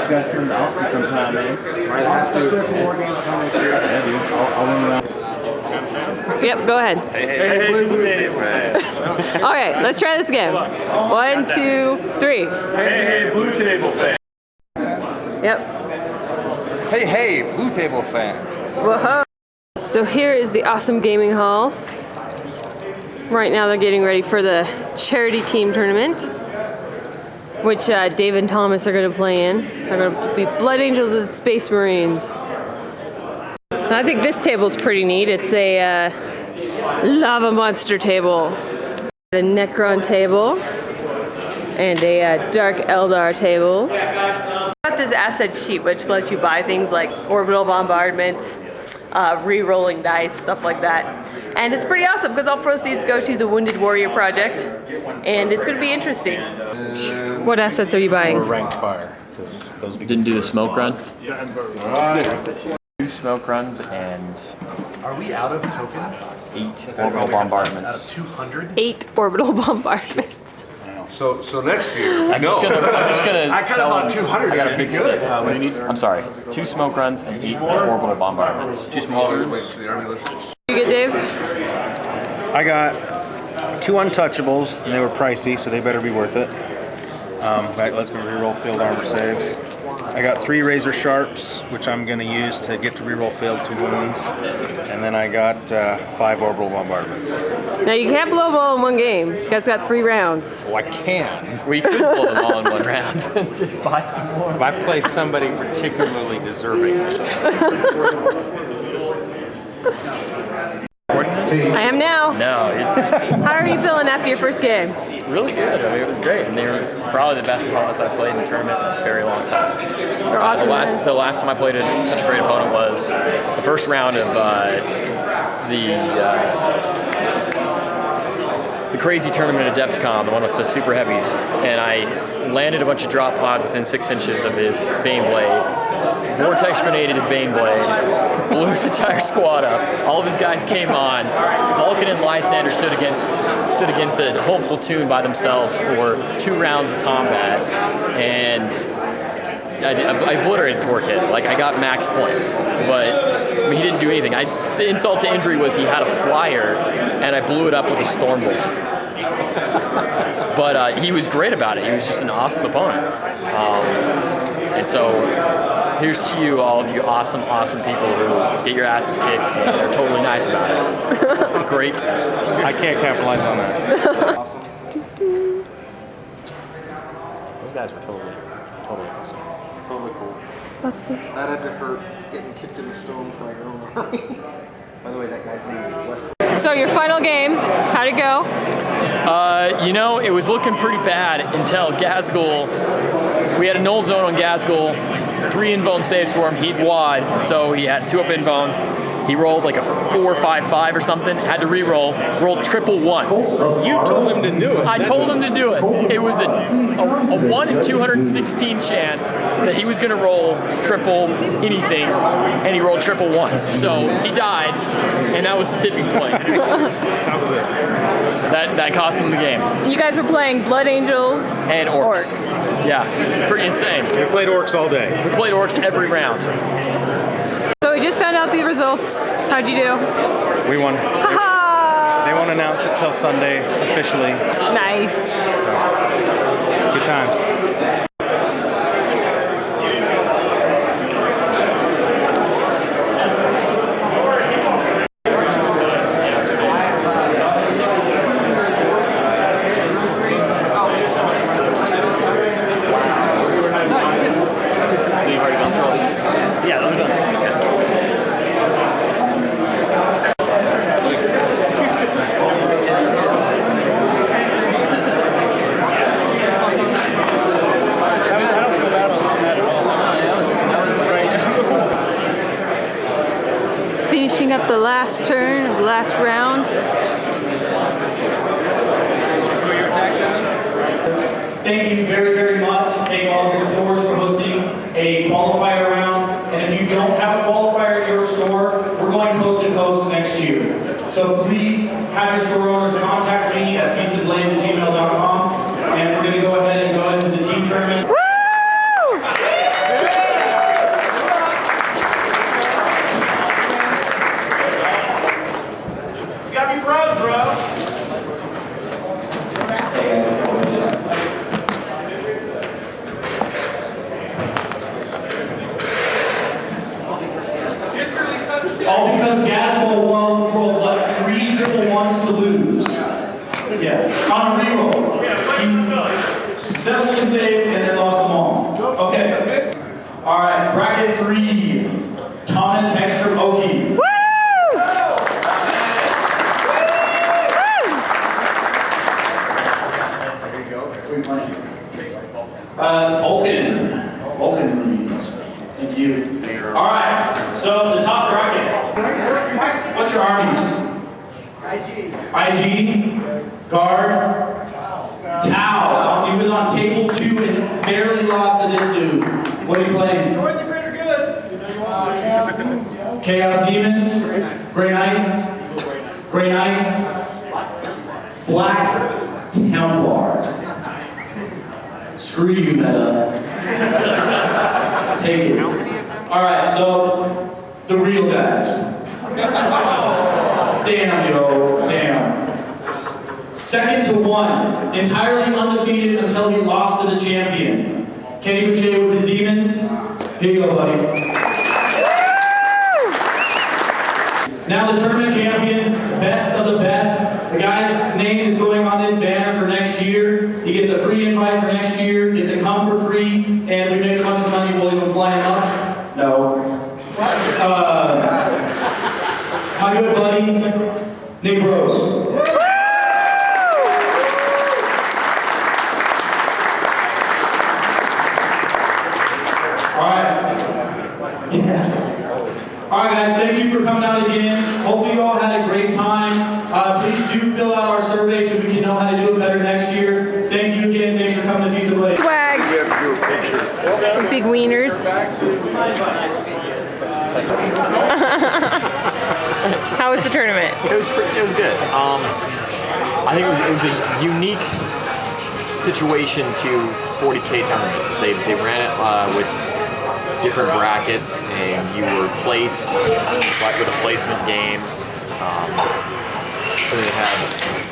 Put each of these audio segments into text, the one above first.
You guys come to Austin sometime, man. Might have to. Yeah, dude. I'll run around. Yep, go ahead. Hey, blue table fans. All right, let's try this again. 1, 2, 3. Hey, blue table fans. Yep. Hey, blue table fans. Whoa. So here is the awesome gaming hall. Right now they're getting ready for the charity team tournament, which Dave and Thomas are going to play in. They're going to be Blood Angels and Space Marines. I think this table is pretty neat. It's a lava monster table, a Necron table, and a Dark Eldar table. Got this asset sheet which lets you buy things like orbital bombardments, re-rolling dice, stuff like that. And it's pretty awesome because all proceeds go to the Wounded Warrior Project, and it's going to be interesting. What assets are you buying? Or ranked fire. Those Didn't do the smoke run? 2 smoke runs and... Are we out of tokens? 8 orbital bombardments. Out of 200? 8 orbital bombardments. So next year, I'm just gonna I kind of thought 200. I got a big good. stick. I'm sorry. 2 smoke runs and 8 orbital bombardments. Two smallers waiting for the army list. You good, Dave? I got 2 untouchables, and they were pricey, so they better be worth it. That lets me reroll field armor saves. I got 3 razor sharps, which I'm going to use to get to reroll failed 2 wounds, and then I got 5 orbital bombardments. Now you can't blow them all in one game. You guys got 3 rounds. Well, I can. We could blow them all in one round and just buy some more. If I play somebody particularly deserving. I am now. No, How are you feeling after your first game? really good. I mean, it was great. And they were probably the best opponents I've played in the tournament in a very long time. They're awesome. The last time I played such a great opponent was the first round of the crazy tournament at Adepticon, the one with the super heavies, and I landed a bunch of drop pods within 6 inches of his Bane Blade, vortex grenaded his Bane Blade, blew his entire squad up. All of his guys came on. Vulcan and Lysander stood against the whole platoon by themselves for 2 rounds of combat, and I obliterated poor kid. Like, I got max points, but I mean, he didn't do anything. The insult to injury was he had a flyer, and I blew it up with a Stormbolt. But he was great about it. He was just an awesome opponent. And so here's to you, all of you awesome, awesome people who get your asses kicked and are totally nice about it. Great. I can't capitalize on that. Awesome. Those guys were totally awesome. Totally cool. That had to hurt getting kicked in the stones by your own army. By the way, that guy's name is Wesley. So your final game, how'd it go? You know, it was looking pretty bad until Gazgul. We had a null zone on Gazgul, 3 invone saves for him. He'd wad, so he had 2 up invone. He rolled like a 4-5-5 or something, had to re-roll, rolled triple once. You told him to do it. I told him to do it. It was a 1 in 216 chance that he was going to roll triple anything, and he rolled triple once. So he died, and that was the tipping point. That was it. That cost him the game. You guys were playing Blood Angels And orcs. Yeah, pretty insane. We played orcs all day. We played orcs every round. So we just found out the results. How'd you do? We won. Ha They won't announce it till Sunday officially. Nice. So, good times. Finishing up the last turn of the last round. Thank you very, very much. Thank all of your stores for hosting a qualifier round. And if you don't have a qualifier at your store, we're going coast to coast next year. So please have your store owners contact me at feastoflands@gmail.com. And we're going to go ahead and go into the team tournament. Woo! Vulcan leads. Thank you. All right, so the top bracket. What's your armies? IG, guard, Tau. He was on table 2 and barely lost to this dude. What are you playing? Join the greater good. Chaos Demons. Chaos Demons, Grey Knights, Grey Knights, Black Templar. Screw you, meta. Take it. All right, so the real guys. Damn, yo, damn. 2nd to 1, entirely undefeated until he lost to the champion. Kenny Boucher with his demons. Here you go, buddy. Now the tournament champion, best of the best. The guy's name is going on this banner for next year. He gets a free invite for next year. Gets to come for free, and if we make a bunch of money, we'll even fly him up. No. My good buddy, Nick Rose. All right, guys, thank you for coming out again. Hopefully you all had a great time. Please do fill out our survey so we can know how to do it better next year. Thank you again. Thanks for coming to Visa Blade. Swag. With big wieners. How was the tournament? It was good. I think it was a unique situation to 40K tournaments. They ran it with different brackets, and you were placed like with a placement game. And they had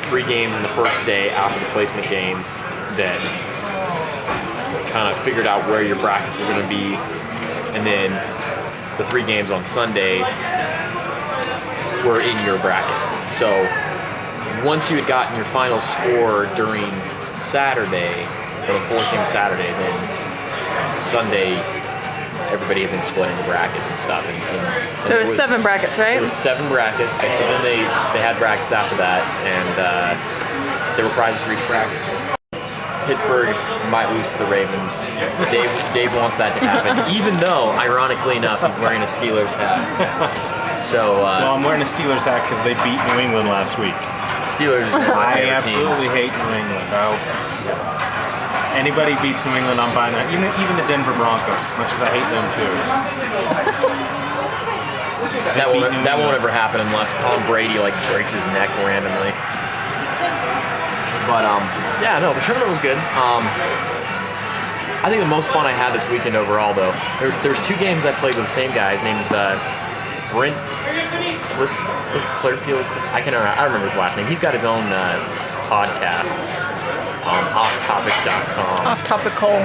3 games in the first day after the placement game that kind of figured out where your brackets were going to be, and then the 3 games on Sunday were in your bracket. So once you had gotten your final score during Saturday, or the 4th game Saturday, then Sunday everybody had been split into brackets and stuff. And There was 7 brackets, right? There was 7 brackets. So then they had brackets after that, and there were prizes for each bracket. Pittsburgh might lose to the Ravens. Dave wants that to happen, even though, ironically enough, he's wearing a Steelers hat. So well, I'm wearing a Steelers hat because they beat New England last week. Steelers are one of my I favorite absolutely teams. hate New England. Anybody beats New England, I'm buying that. Even the Denver Broncos, much as I hate them too. That won't ever happen unless Tom Brady like breaks his neck randomly. But yeah, no, the tournament was good. I think the most fun I had this weekend overall, though, there's 2 games I played with the same guy. His name's Brent Clearfield. I remember his last name. He's got his own podcast. Offtopic.com.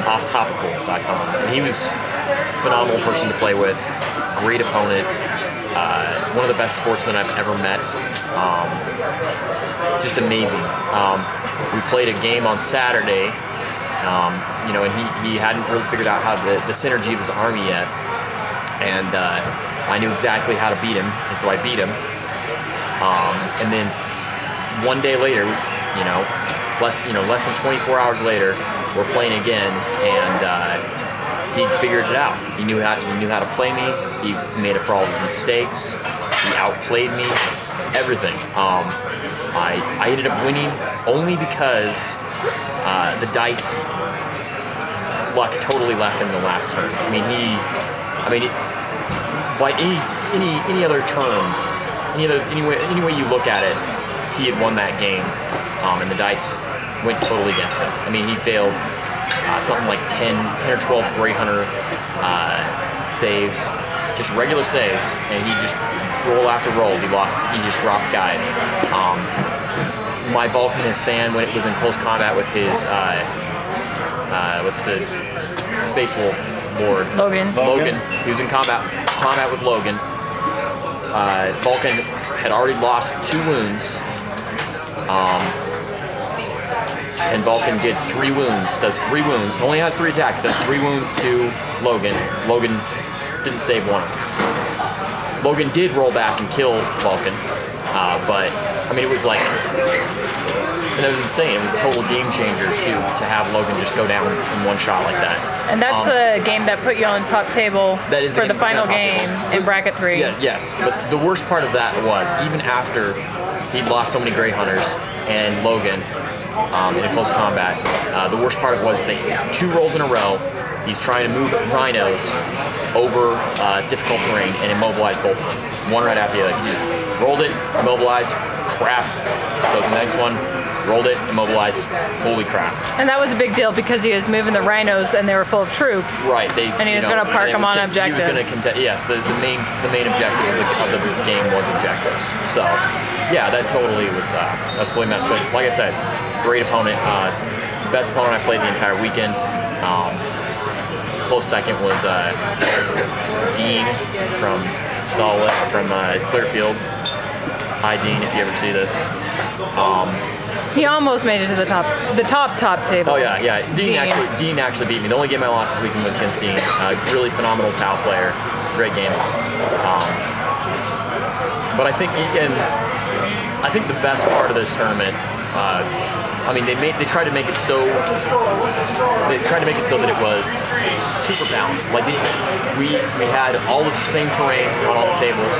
Offtopical.com. And he was a phenomenal person to play with. Great opponent. One of the best sportsmen I've ever met. Just amazing. We played a game on Saturday, and he hadn't really figured out how the synergy of his army yet. And I knew exactly how to beat him, and so I beat him. And then one day later, less than 24 hours later, we're playing again, and he figured it out. He knew how to play me. He made up for all his mistakes. He outplayed me. Everything. I ended up winning only because the dice luck totally left him the last turn. By any other term, any way you look at it, he had won that game, and the dice went totally against him. He failed something like 10 or 12 Grey Hunter saves, just regular saves, and he just roll after roll. He just dropped guys. My Vulcanist fan, when it was in close combat with his what's the Space Wolf Lord? Logan. He was in combat with Logan. Vulcan had already lost 2 wounds. And Vulcan did 3 wounds, does 3 wounds, only has 3 attacks, does 3 wounds to Logan. Logan didn't save one. Logan did roll back and kill Vulcan, but it was like And it was insane. It was a total game changer to have Logan just go down in one shot like that. And that's the game that put you on the top table That is for the final game in bracket 3. Yeah, yes, but the worst part of that was even after he'd lost so many Grey Hunters and Logan in a close combat, the worst part was they 2 rolls in a row. He's trying to move rhinos over difficult terrain and immobilize both of them. One right after the other. He just rolled it, immobilized, crap. Goes to the next one, rolled it, immobilized, holy crap. And that was a big deal because he was moving the rhinos and they were full of troops. Right. And he was going to park them on objectives. He was going to yes, the main objective of the game was objectives. So, yeah, that totally was totally messed. But like I said, great opponent. Best opponent I played the entire weekend. Close second was Dean from Clearfield. Hi, Dean, if you ever see this. He almost made it to the top table. Oh yeah. Dean actually beat me. The only game I lost this weekend was against Dean. Really phenomenal Tau player. Great game. But I think the best part of this tournament. They tried to make it so. They tried to make it so that it was super balanced. Like we had all the same terrain on all the tables.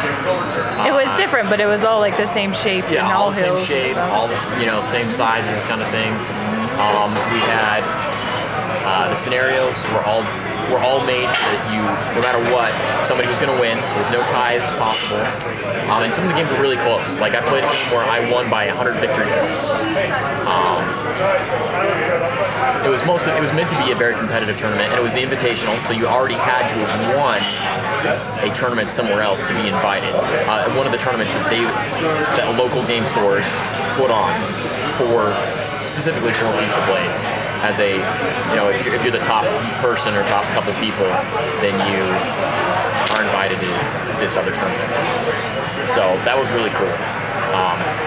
It was different, but it was all like the same shape. Yeah, and all the same hills shape, all the same sizes, kind of thing. We had the scenarios were all made so that no matter what, somebody was going to win. There was no ties possible. And some of the games were really close. Like I played a game where I won by 100 victory points. It was meant to be a very competitive tournament, and it was the invitational, so you already had to have won a tournament somewhere else to be invited. One of the tournaments that local game stores put on specifically for Feast of Blades, as if you're the top person or top couple people, then you are invited to this other tournament. So that was really cool.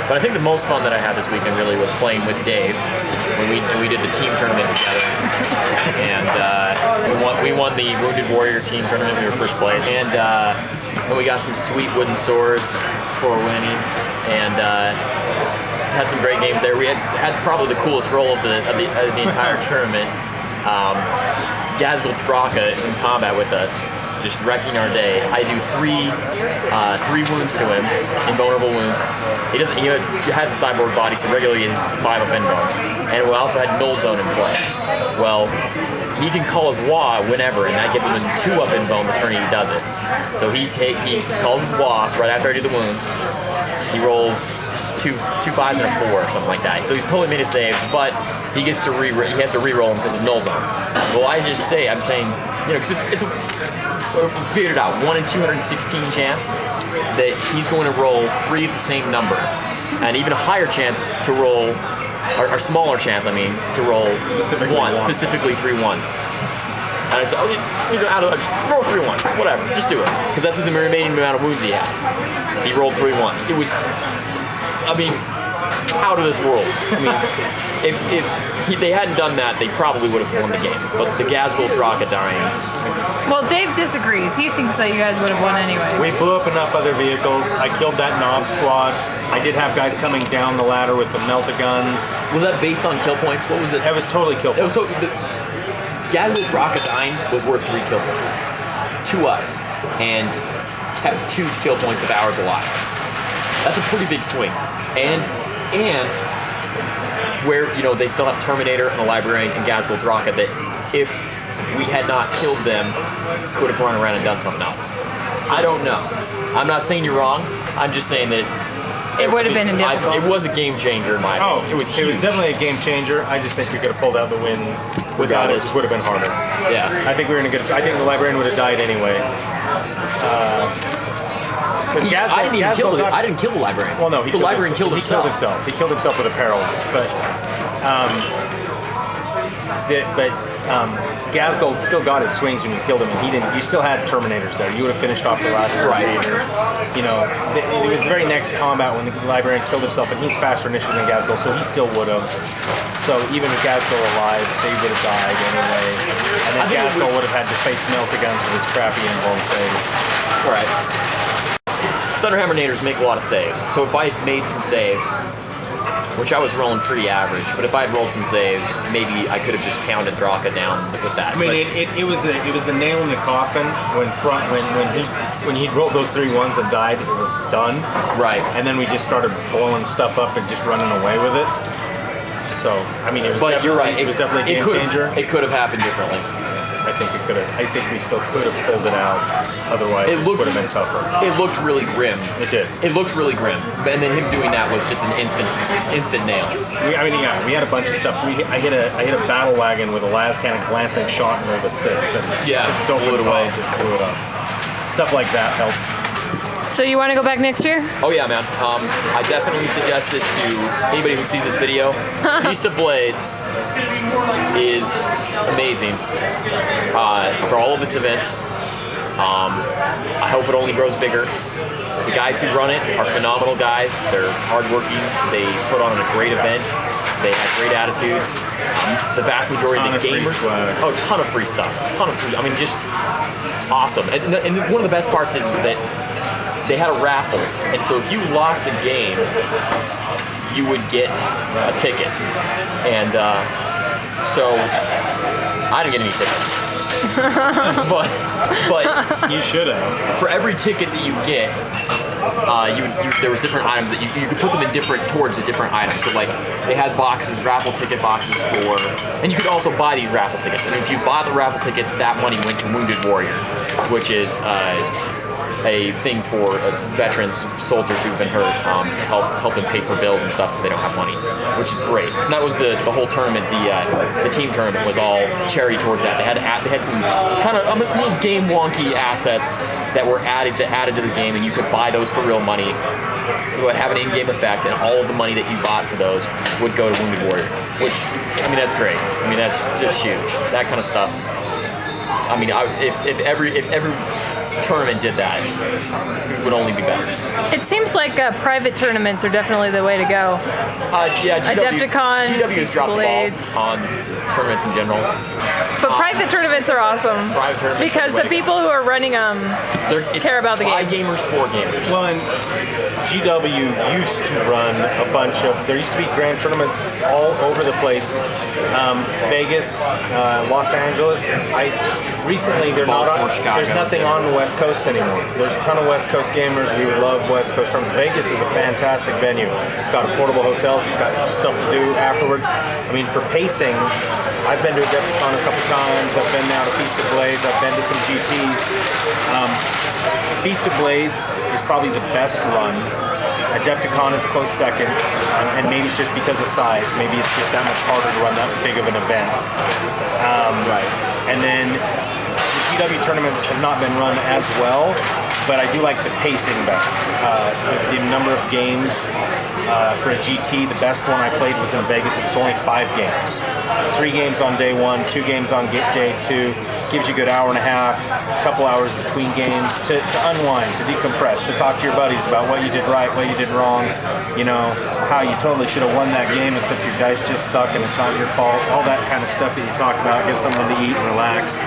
But I think the most fun that I had this weekend really was playing with Dave when we did the team tournament together, and we won the Wounded Warrior team tournament. We were first place, and we got some sweet wooden swords for winning, and had some great games there. We had probably the coolest roll of the entire tournament. Gazgul Thraka is in combat with us, just wrecking our day. I do three wounds to him, invulnerable wounds. He has a cyborg body, so regularly he's 5 up invuln. And we also had Null Zone in play. Well, he can call his Wah whenever, and that gives him a 2 up invuln the turn he does it. So he calls his Wah right after I do the wounds. He rolls two 5s and a 4 or something like that. So he's totally made a save, but he has to re-roll him because of Null Zone. Well, I'm saying, because it's figured it out, 1 in 216 chance that he's going to roll 3 of the same number, and even a higher chance to roll, or smaller chance, to roll specifically 3 1s. And I said, roll 3 1s, whatever, just do it, because that's the remaining amount of wounds he has. He rolled 3 1s. It was, out of this world. If they hadn't done that, they probably would have won the game. But the Gazgul Thraka dying. Well, Dave disagrees. He thinks that you guys would have won anyway. We blew up enough other vehicles. I killed that Knob squad. I did have guys coming down the ladder with the melta-guns. Was that based on kill points? What was it? That was totally kill points. Gazgul Thraka dying was worth 3 kill points to us, and kept 2 kill points of ours alive. That's a pretty big swing. And where, they still have Terminator and the Librarian and Gazgul Thraka that if we had not killed them, could have run around and done something else. I don't know. I'm not saying you're wrong. I'm just saying that it would have been difficult. It was a game changer in my opinion. It was huge. It was definitely a game changer. I just think we could have pulled out the win without it. It just would have been harder. Yeah. I think the Librarian would have died anyway. I didn't kill the Librarian. Well, no, the Librarian killed himself. He killed himself with the perils, but Gazgul still got his swings when you killed him, and he didn't. You still had Terminators there. You would have finished off the last Terminator. It was the very next combat when the Librarian killed himself, and he's faster initially than Gazgul, so he still would have. So even with Gazgul alive, they would have died anyway. And then Gazgul would have had to face melta-guns with his crappy invuln save. Right. Thunderhammer Naders make a lot of saves. So if I had made some saves, which I was rolling pretty average. But if I had rolled some saves, maybe I could have just pounded Thraka down with that. I mean, it was the nail in the coffin when he rolled those 3 ones and died. It was done. Right. And then we just started blowing stuff up and just running away with it. So I mean, it was. But you're right. It was definitely a game changer. It could have happened differently. I think it could have. I think we still could have pulled it out. Otherwise, it would have been tougher. It looked really grim. It did. It looked really grim. And then him doing that was just an instant nail. We had a bunch of stuff. I hit a battle wagon with a las cannon glancing shot and rolled a 6, and Yeah, blew blew it away. Blew it up. Stuff like that helps. So you want to go back next year? Oh yeah, man. I definitely suggest it to anybody who sees this video. Feast of Blades is amazing for all of its events. I hope it only grows bigger. The guys who run it are phenomenal guys. They're hardworking. They put on a great event. They have great attitudes. The vast majority of the gamers, ton of free stuff. I mean, just awesome. And one of the best parts is that they had a raffle, and so if you lost a game, you would get a ticket. And so I didn't get any tickets, but you should have. For every ticket that you get, there was different items that you could put them in towards a different item. So like they had boxes, raffle ticket boxes and you could also buy these raffle tickets. And if you bought the raffle tickets, that money went to Wounded Warrior, which is a thing for veterans, soldiers who've been hurt, to help them pay for bills and stuff if they don't have money, which is great. And that was the whole tournament. The team tournament was all charity towards that. They had some kind of little game wonky assets that were added to the game, and you could buy those for real money. It would have an in-game effect, and all of the money that you bought for those would go to Wounded Warrior, which, I mean, that's great. I mean, that's just huge. That kind of stuff. I mean, if every tournament did that, it would only be better. It seems like private tournaments are definitely the way to go. Yeah, Adepticon, GW's dropped the Blades. ball on tournaments in general. But private tournaments are awesome. Private tournaments because the people who are running them care about the game. By gamers for gamers. Well, and GW used to run a bunch of. There used to be grand tournaments all over the place. Vegas, Los Angeles. Recently they're Baltimore, not. Chicago. There's nothing on the West Coast anymore. There's a ton of West Coast gamers. We would love West Coast tournaments. Vegas is a fantastic venue. It's got affordable hotels. It's got stuff to do afterwards. I mean, for pacing, I've been to Adepticon a couple times. I've been now to Feast of Blades. I've been to some GTs. Feast of Blades is probably the best run. Adepticon is close second, and maybe it's just because of size. Maybe it's just that much harder to run that big of an event. Right. And then the GW tournaments have not been run as well, but I do like the pacing better. The number of games for a GT, the best one I played was in Vegas. It was only 5 games. 3 games on day 1, 2 games on day 2. Gives you a good hour and a half, a couple hours between games to unwind, to decompress, to talk to your buddies about what you did right, what you did wrong, how you totally should have won that game except your dice just suck and it's not your fault. All that kind of stuff that you talk about, get something to eat and relax.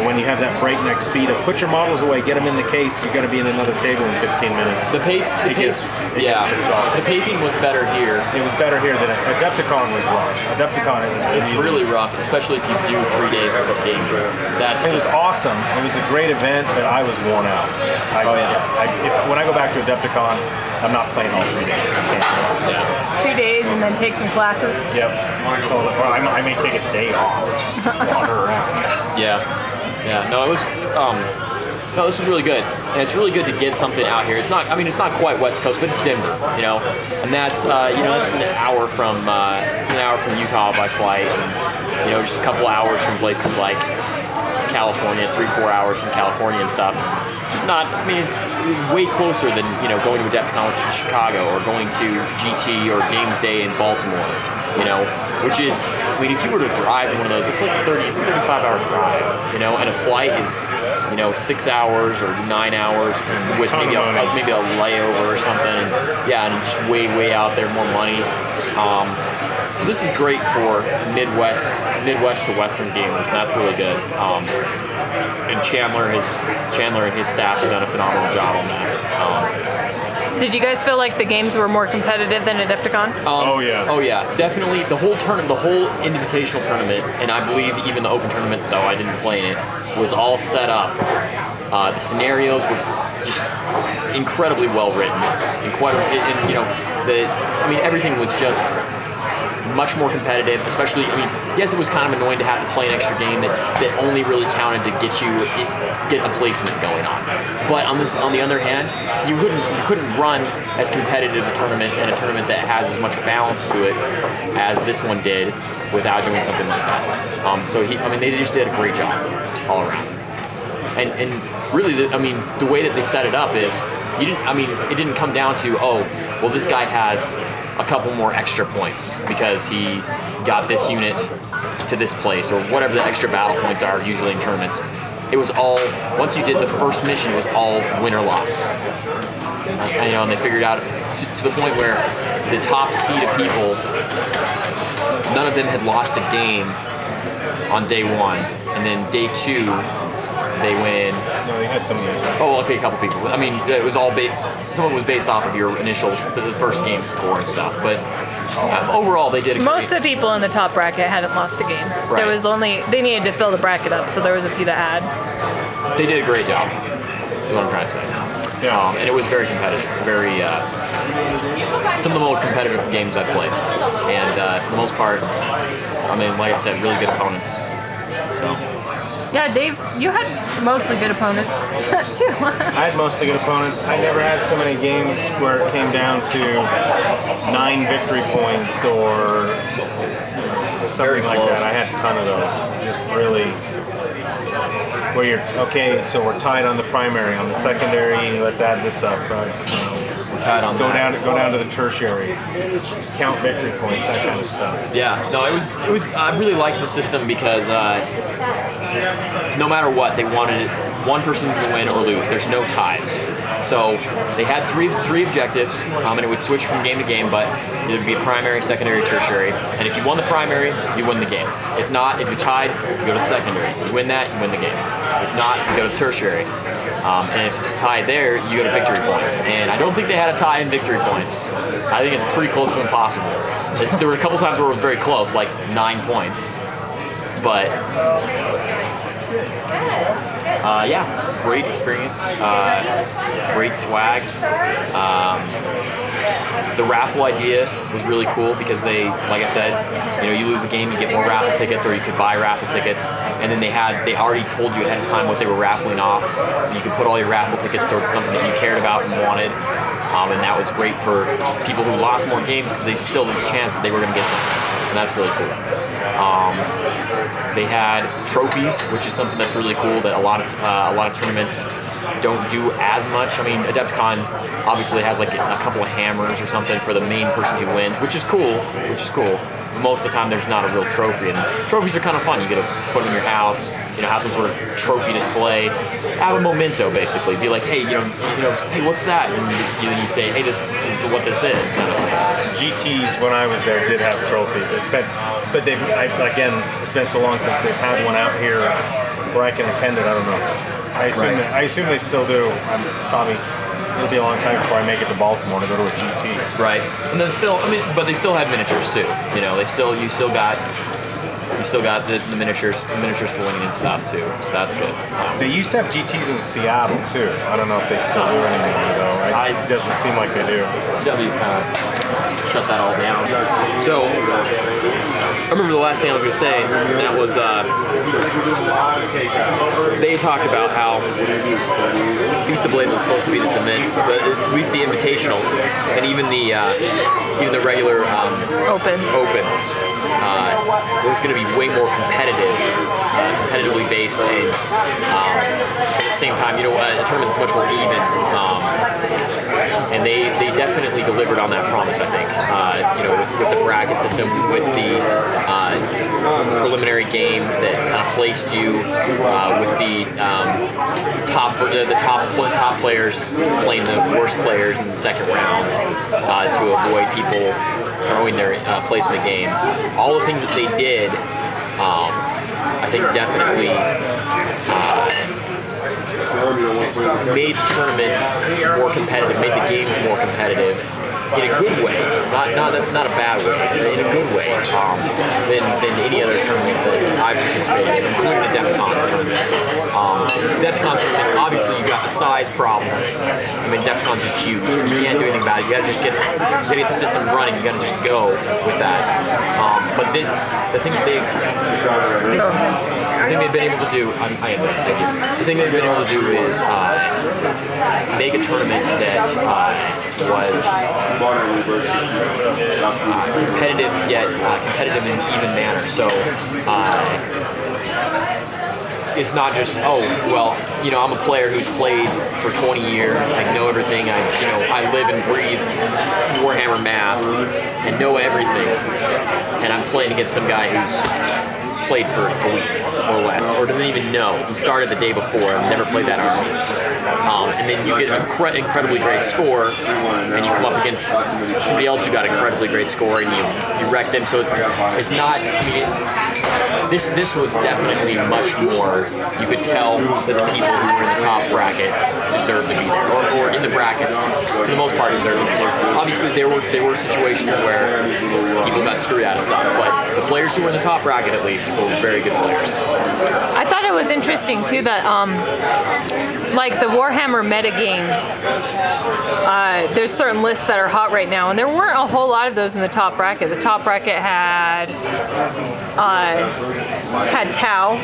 When you have that breakneck speed of put your models away, get them in the case, you're going to be in another table in 15 minutes. The pace gets exhausting. The pacing was better here. It was better here than Adepticon was rough. Adepticon, it's really rough, especially if you do 3 days worth of game. It was awesome. It was a great event, but I was worn out. When I go back to Adepticon, I'm not playing all 3 days. I can't. 2 days and then take some classes. Yep. Or I may take a day off just to wander around. Yeah. No, it was. No, this was really good, and it's really good to get something out here. It's not quite West Coast, but it's Denver, and that's that's an hour from Utah by flight, and just a couple hours from places like California, 3-4 hours from California and stuff. It's way closer than going to Adepticon, which is Chicago, or going to GT or Games Day in Baltimore. Which is, if you were to drive in one of those, it's like a 35-hour drive, and a flight is, 6 hours or 9 hours with maybe a layover or something, and just way out there, more money. So this is great for Midwest to Western gamers, and that's really good. And Chandler and his staff have done a phenomenal job on that. Did you guys feel like the games were more competitive than Adepticon? Oh yeah, definitely. The whole invitational tournament, and I believe even the open tournament, though I didn't play in it, was all set up. The scenarios were just incredibly well written, everything was just much more competitive. Especially, yes, it was kind of annoying to have to play an extra game that only really counted to get the placement going on. But on the other hand, you couldn't run as competitive a tournament and a tournament that has as much balance to it as this one did without doing something like that. They just did a great job all around. And really, the way that they set it up is it didn't come down to, this guy has a couple more extra points because he got this unit to this place, or whatever the extra battle points are usually in tournaments. It was all, once you did the first mission, it was all win or loss. And they figured out to the point where the top seed of people, none of them had lost a game on day one, and then day two, they win. No, they had some of those. Oh, okay, a couple people. It was all some of it was based off of your initials, the first game score and stuff. But overall, they did. Most of the people in the top bracket hadn't lost a game. Right. They needed to fill the bracket up, so there was a few that had. They did a great job. Is what I'm trying to say. Yeah. And it was very competitive. Very some of the more competitive games I've played, and for the most part, like I said, really good opponents. So. Yeah, Dave, you had mostly good opponents too. I had mostly good opponents. I never had so many games where it came down to 9 victory points or something like that. I had a ton of those. Just really, where you're okay. So we're tied on the primary. On the secondary, let's add this up. Go down to the tertiary. Count victory points, that kind of stuff. Yeah, no, it was. I really liked the system because no matter what, they wanted one person to win or lose. There's no ties. So they had three objectives, and it would switch from game to game, but it would be a primary, secondary, tertiary. And if you won the primary, you win the game. If not, if you're tied, you go to the secondary. You win that, you win the game. If not, you go to tertiary. And if it's tied there, you go to victory points. And I don't think they had a tie in victory points. I think it's pretty close to impossible. There were a couple times where it was very close, like 9 points. But great experience, great swag. The raffle idea was really cool because they, like I said, you lose a game, you get more raffle tickets, or you could buy raffle tickets, and then they already told you ahead of time what they were raffling off, so you could put all your raffle tickets towards something that you cared about and wanted. And that was great for people who lost more games because they still had this chance that they were going to get something, and that's really cool. They had trophies, which is something that's really cool that a lot of tournaments don't do as much. Adepticon obviously has like a couple of hammers or something for the main person who wins, which is cool. But most of the time, there's not a real trophy, and trophies are kind of fun. You get to put them in your house, have some sort of trophy display, have a memento basically. Be like, hey, hey, what's that? And you say, hey, this is what this is, kind of thing. GTs when I was there did have trophies. It's been so long since they've had one out here where I can attend it. I don't know. I assume they still do. It'll be a long time before I make it to Baltimore to go to a GT. Right, and then but they still had miniatures too. You still got the miniatures for winning and stuff too. So that's good. They used to have GTs in Seattle too. I don't know if they still do anymore though. It doesn't seem like they do. W's kind of shut that all down. So I remember the last thing I was going to say, and that was they talked about how Feast of Blades was supposed to be this event, but at least the invitational and even the regular open. It was going to be way more competitively based, and at the same time, a tournament's much more even, and they definitely delivered on that promise. I think, with the bracket system, with the preliminary game that kind of placed you with the top players playing the worst players in the second round to avoid people throwing their placement game. All the things that they did, I think definitely made the tournament more competitive, made the games more competitive. In a good way, not a bad way, in a good way, than any other tournament that I've participated in, including the DEFCON tournaments. DEFCON tournament, obviously you got the size problem. I mean, DEFCON's just huge. You can't do anything about it. You gotta just get the system running. You gotta just go with that. But the thing that they've been able to do, thank you. The thing they've been able to do is make a tournament that was competitive, yet competitive in an even manner. So it's not just, oh, well, you know, I'm a player who's played for 20 years. I know everything. I live and breathe Warhammer math and know everything. And I'm playing against some guy who's played for a week or less, or doesn't even know, who started the day before and never played that army. And then you get an incredibly great score, and you come up against somebody else who got an incredibly great score, and you wreck them. So it's not, I mean, this was definitely much more. You could tell that the people who were in the top bracket deserved to be there, or in the brackets, for the most part, deserved to be there. Obviously, there were situations where people got screwed out of stuff, but the players who were in the top bracket, at least, were very good players. I thought it was interesting too that like the Warhammer metagame, there's certain lists that are hot right now, and there weren't a whole lot of those in the top bracket. The top bracket had Tau,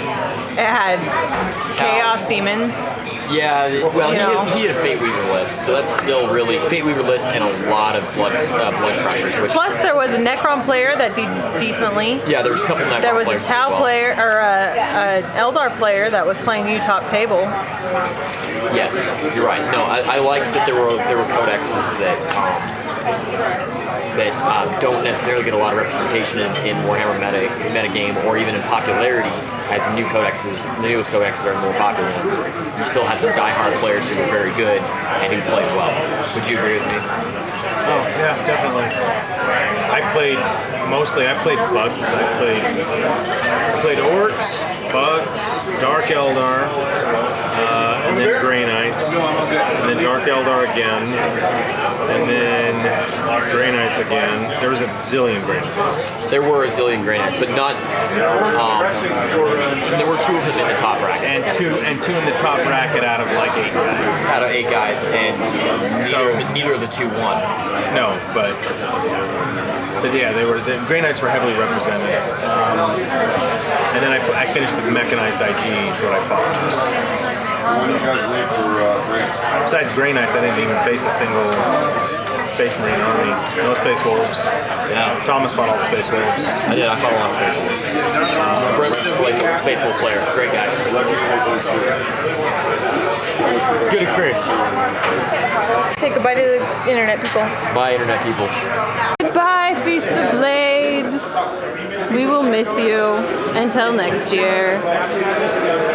it had Chaos Demons. Yeah, well, he had a Fate Weaver list, so that's still really Fate Weaver list and a lot of blood crushers. Plus, there was a Necron player that did decently. Yeah, there was a couple Necron players. There was a Tau player or a Eldar player that was playing new top table. Yes, you're right. No, I liked that there were codexes that don't necessarily get a lot of representation in Warhammer metagame or even in popularity, as the newest codexes are more popular ones. You still had some diehard players who were very good and who played well. Would you agree with me? Oh, yeah, definitely. I played bugs. I played orcs, bugs, Dark Eldar, and then Grey Knights, and then Dark Eldar again, and then Grey Knights again. There was a zillion Grey Knights. There were a zillion Grey Knights, but not. There were 2 of them in the top bracket, and two in the top bracket out of like 8 guys. Out of 8 guys, and neither of the 2 won. No, but yeah, the Grey Knights were heavily represented. And then I finished with mechanized IG is what I fought against. So, besides Grey Knights, I didn't even face a single Space Marine army. No Space Wolves. Yeah. Thomas fought all the Space Wolves. I did. I fought a lot of Space Wolves. Brent's a Space Wolf player. Great guy. Good experience. Say goodbye to the internet people. Bye, internet people. Goodbye, Feast of Blades. We will miss you until next year.